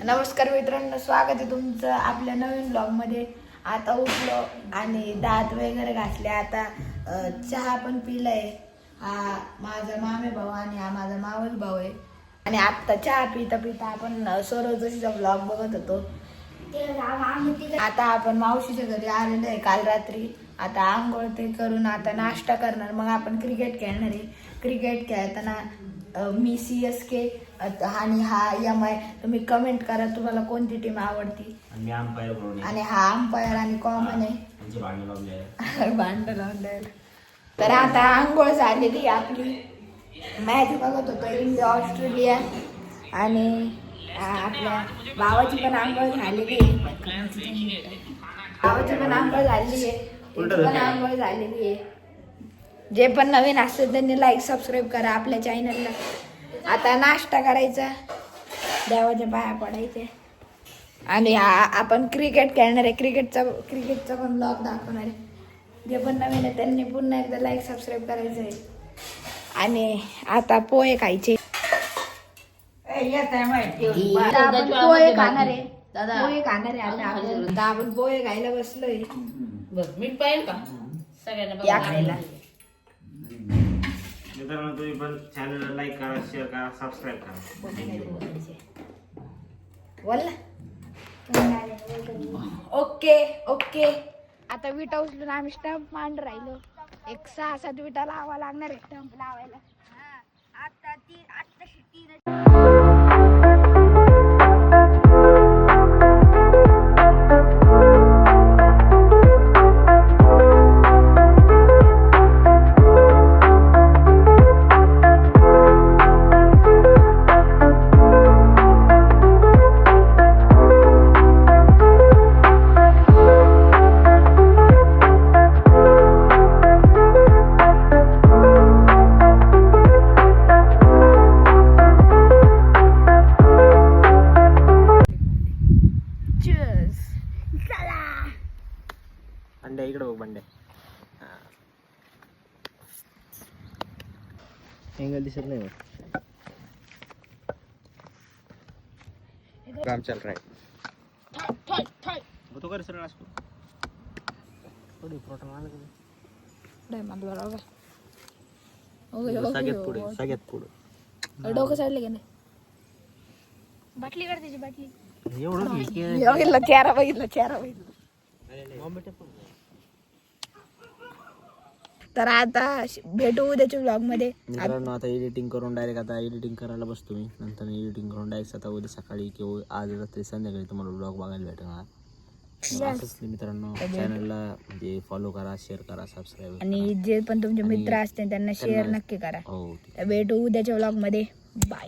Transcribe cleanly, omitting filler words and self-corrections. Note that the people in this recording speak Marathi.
नमस्कार मित्रांनो, स्वागत आहे तुमचं आपल्या नवीन ब्लॉगमध्ये. आता उठलो आणि दात वगैरे घासले. आता चहा पण पिलाय. हा माझा मामे भाऊ आणि हा माझा मावस भाऊ आहे. आणि आता चहा पिता पिता आपण सरोजचा ब्लॉग बघत होतो. आता आपण मावशीच्या घरी आलेलो आहे काल रात्री. आता आंघोळ ते करून आता नाश्ता करणार, मग आपण क्रिकेट खेळणार आहे. क्रिकेट खेळताना मी CSK आणि हा MI. तुम्ही कमेंट करा तुम्हाला कोणती टीम आवडती. आणि हा अंपायर आणि कॉमन आहे भांडण लावून. तर आता आंघोळ झालेली आपली. मॅच बघत होतो इंडिया ऑस्ट्रेलिया. आणि आपल्या भावाची पण आंघोळ झालेली आहे. भावाची पण आंघोळ झालेली आहे. पण आंघोळ झालेली आहे. जे पण नवीन असतील त्यांनी लाईक सबस्क्राईब करा आपल्या चॅनलला. आता नाश्ता करायचा, देवाच्या पाया पडायचे आणि आपण क्रिकेट खेळणार आहे. क्रिकेटचा पण ब्लॉग दाखवणार आहे. जे पण नवीन आहे त्यांनी पुन्हा एकदा लाईक सबस्क्राईब करायचं आहे. आणि आता पोहे खायचे. आपण पोहे खाणार आहे. पोहे खाणार आहे. आता आपण पोहे खायला बसलोय. मीठ पाहिजे का सगळ्यांना या खायला. मित्रांनो, तुम्ही पण चॅनलला लाईक करा, शेअर करा, सबस्क्राईब करा. Okay okay. आता विटा उचलून आम्ही स्टंप मांड राहिलो. एक 6-7 विटा लावा लागणार आहे स्टंप लावायला. बंड्या इकडे बघ. बंड्या एंगल दिसत नाही. काम चल रहा है. वो तो कर सर नाश्ता थोड़ी प्रोटीन वाला सगळ्यात पुढे डोकं साडले की नाही. बाटली काढ त्याची बाटली. एवढं चेहरा बघितला. तर आता भेटू उद्याच्या ब्लॉग मध्ये. मित्रांनो, आता एडिटिंग करून डायरेक्ट आता एडिटिंग करायला बसतो मी. नंतर एडिटिंग करून डायरेक्ट आता उद्या सकाळी किंवा आज रात्री संध्याकाळी तुम्हाला ब्लॉग बघायला भेटणार. असंच मित्रांनो, चॅनलला म्हणजे फॉलो करा, शेअर करा, सबस्क्राईब. आणि जे पण तुमचे मित्र असतील त्यांना शेअर नक्की करा. हो, भेटू उद्याच्या ब्लॉग मध्ये. बाय.